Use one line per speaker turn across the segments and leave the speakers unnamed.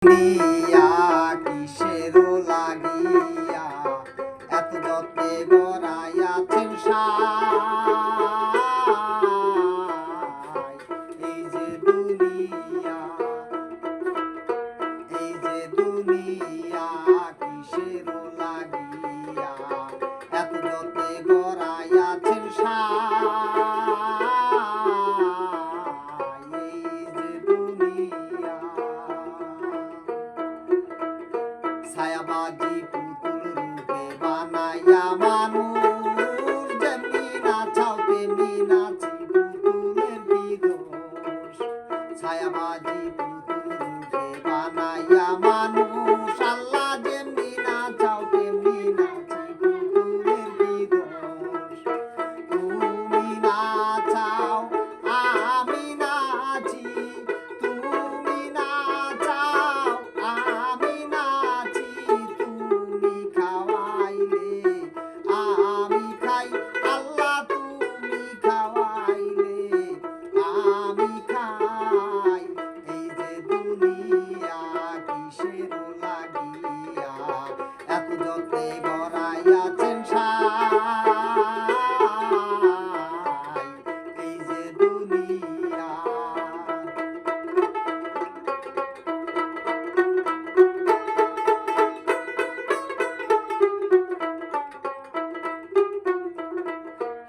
দুনিয়া কিসেরও লাগিয়া এত যত্নে গড়াইয়াছেন সাই। এই যে দুনিয়া, এই যে দুনিয়া কিসেরও লাগিয়া এত যত্নে গড়াইয়াছেন সাই। এই যে দুনিয়া ছায়াবাজি পুতুল রূপে বানাইয়া মানুষ যেমনি নাচাও তেমনি নাচি পুতুলের কি দোষ। ছায়াবাজি পুতুল রূপে বানাইয়া মানুষ আল্লাহ যেমনি নাচাও তেমনি নাচি পুতুলের কি দোষ। তুমি নাচাও আমি নাচি, তুমি নাচাও আমি নাচি, তুমি খাওয়াইলে আমি খাই আল্লাহ, তুমি খাওয়াইলে আমি খাই। এই যে দুনিয়া কিসেরও লাগিয়া এত যত্নে গড়াইয়াছেন সাই। এই যে দুনিয়া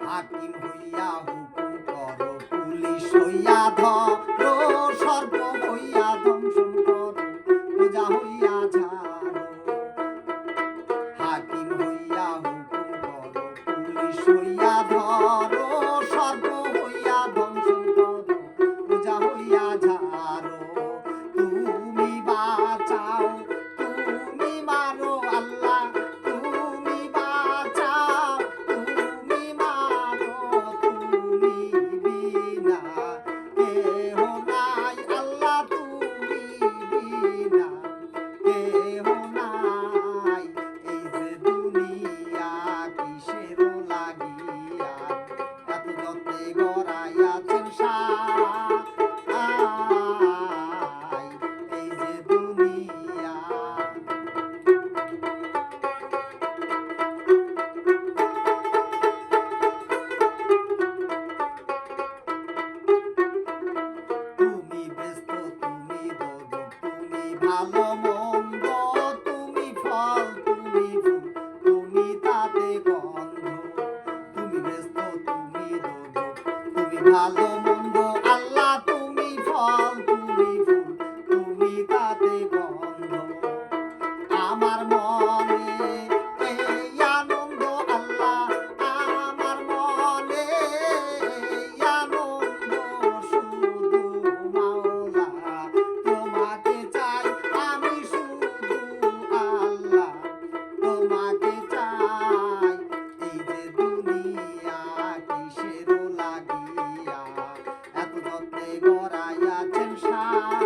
হাকিম হইয়া হুকুম করো, পুলিশ হইয়া ধরো, সর্প হইয়া দংশন করো, পূজা হইয়া ঝাড়ো। হাকিম হইয়া হুকুম করো, পুলিশ হইয়া ধরো, সর্প হইয়া দংশন করো, পূজা হইয়া ঝাড়ো। তুমি বাঁচাও তুমি মারো আল্লাহ, তুমি বাঁচাও তুমি মারো, তুমি বিনা কেহ নাই আল্লাহ, তুমি বিনা কেহ নাই। এই যে দুনিয়া কিসেরও লাগিয়া এত যত্নে গড়াইয়াছেন সাই। এই যে দুনিয়া তুমি ব্যস্ত তুমি দোজক, তুমি ভালো মন্দ, তুমি ফল তুমি ফুল, তুমি তাতে গন্ধ। তুমি ব্যস্ত তুমি দোজক, তুমি ভালো মন্দ আল্লাহ, তুমি ফল তুমি ফুল, তুমি তাতে গন্ধ। আমার মনে এই আনন্দ আল্লাহ, আমার মনে এই আনন্দ শুধু মাওলা তোমাকে চাই আমি শুধু আল্লাহ তোমাকে চাই। এই যে দুনিয়া কিসেরও লাগিয়া এত যত্নে গড়াইয়াছেন সাই।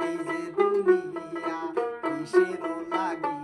এই যে দুনিয়া কিসেরও লাগিয়া